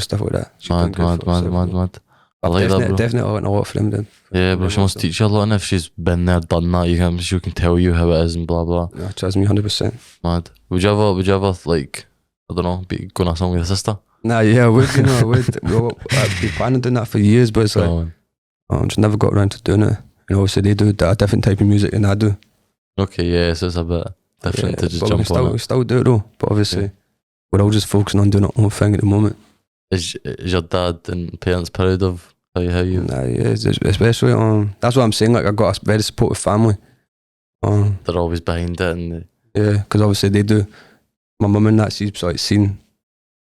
stuff like that. She's doing Mad. good for herself. Mad. I like that, bro. Definitely learned a lot from them. Yeah, bro. She must teach you a lot, and if she's been there, done that, she can tell you how it is and blah blah. Yeah, trust me, 100%. Mad. Would you ever like, I don't know, be going on a song with your sister? Nah, yeah, I would. You know, I would. I've been planning on doing that for years, but it's like I just never got around to doing it. You know, obviously they do a different type of music than I do. Okay, yeah, so it's a bit different to just but jump on we it. still do it though. But obviously, we're all just focusing on doing our own thing at the moment. Is your dad and parents proud of how you? Nah, yeah, especially that's what I'm saying. Like I got a very supportive family. They're always behind it, and Yeah, because obviously they do. My mum and that, she's like seen.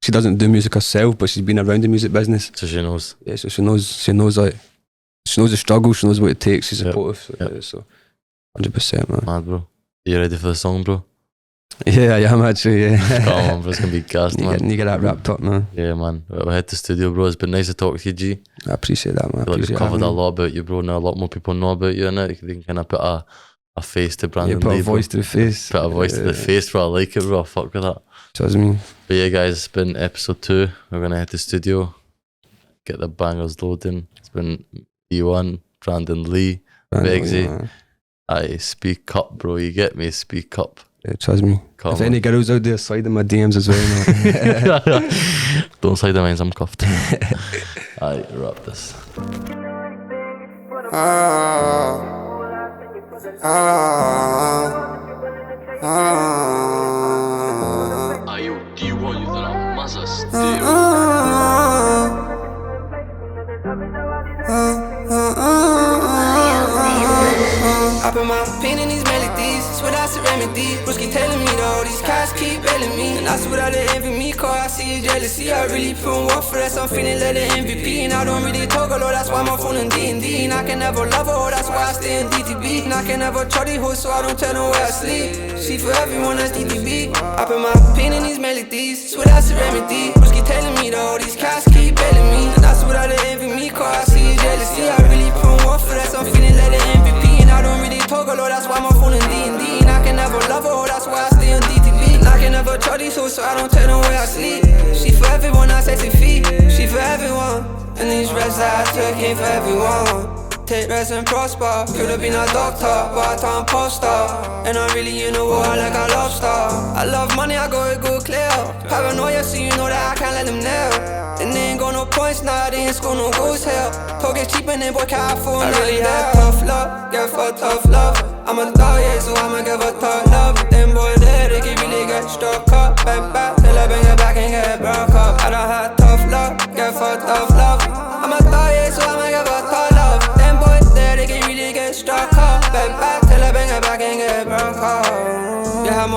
She doesn't do music herself, but she's been around the music business. so she knows. Yeah, so she knows like she knows the struggle. She knows what it takes. She's Yep. supportive. So, Yep. yeah, so 100%, man. Mad, bro. Are you ready for the song, bro? Yeah, I am actually. Yeah. Come on, bro. It's gonna be gassed, man. You get that wrapped up, man. Yeah, man. We'll head to studio, bro. It's been nice to talk to you, G. I appreciate that, man. I feel like we've Appreciate covered a having me. lot about you, bro. Now a lot more people know about you, and they can kind of put a face to Yeah, Brandon put Lee, a bro. voice to the face. Put a voice to the face, bro. I like it, bro. I fuck with that. Trust me. But yeah, guys, it's been episode 2. We're gonna head to studio, get the bangers loading. It's been E1, Brandon Lee, Begsy. Man. I speak up, bro. You get me? Speak up. Yeah, trust me. Come If on. any girls out there, slide in my DMs as well, man. Don't slide the mines, I'm cuffed. I wrap this. I put my pain in these melodies, swear that's a remedy. Whiskey telling me though, these cats keep bailing me. And I swear that they envy me, cause I see your jealousy. I really put in work for that, I'm feeling like the MVP. And I don't really talk a lot, that's why my phone in D&D. And I can never love her, that's why I stay in DTB. And I can never try the hoes, so I don't tell them where I sleep. She for everyone, that's DTB. I put my pain in these melodies, swear that's a remedy. Whiskey telling me though, these cats keep bailing me. And I swear that they envy me, cause I see your jealousy. I really put in work for that, I'm feeling like the MVP. And I don't really talk a lot, that's why my phone in D&D. And I can never love her, that's why I stay on DTB. And I can never try these hoes, so I don't tell them where I sleep. She for everyone, I sexy feet. She for everyone. And these reps that I took ain't for everyone. Take rest and prosper. Could've been a doctor, but I turned pop star. And I'm really in the water like a lobster. I love money, I go clear. Paranoia, so you know that I can't let them nail. And they ain't got no points now, they ain't score no goals here. Talk is cheap and they boy can't afford nothing. I really had tough luck, get for tough love. I'm a dog, yeah, so I'ma give a tough love. Them boy there, they can really get struck up. Back back, till I bring it back and get broke up. I done had tough luck, get for tough love. I'm a dog, yeah, so I'ma give a tough love. Them boys there, they can really get struck up. Back back, till I bring it back and get broke up.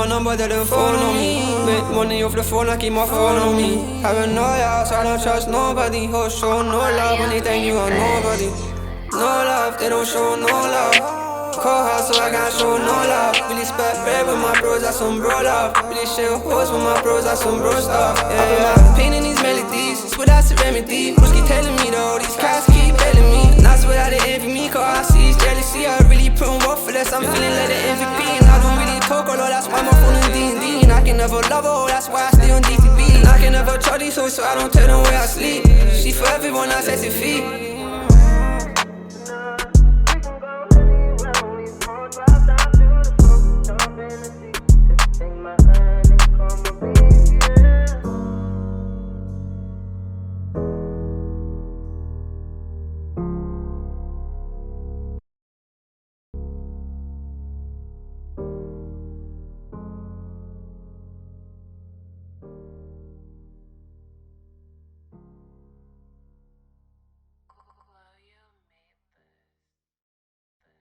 my number, they don't phone on me. Make money off the phone, I keep my phone on me. Paranoia, so I don't trust nobody. Hoes show no love when they think you are nobody. No love, they don't show no love. Cold house, so I can't show no love. Really spent bread with my bros, that's some bro love. Really share hoes with my bros, that's some bro stuff. Yeah, I'm painting these melodies, swear that's a remedy. Bros keep telling me though, these cats keep telling me. And that's why they envy me, cause I see it's jealousy. I really put on work for this, I'm feeling like the MVP. And I don't really talk a lot, that's why my phone is D&D. And I can never love her, that's why I stay on DTB. And I can never charge these hoes, so I don't tell them where I sleep. She for everyone, I says it feet.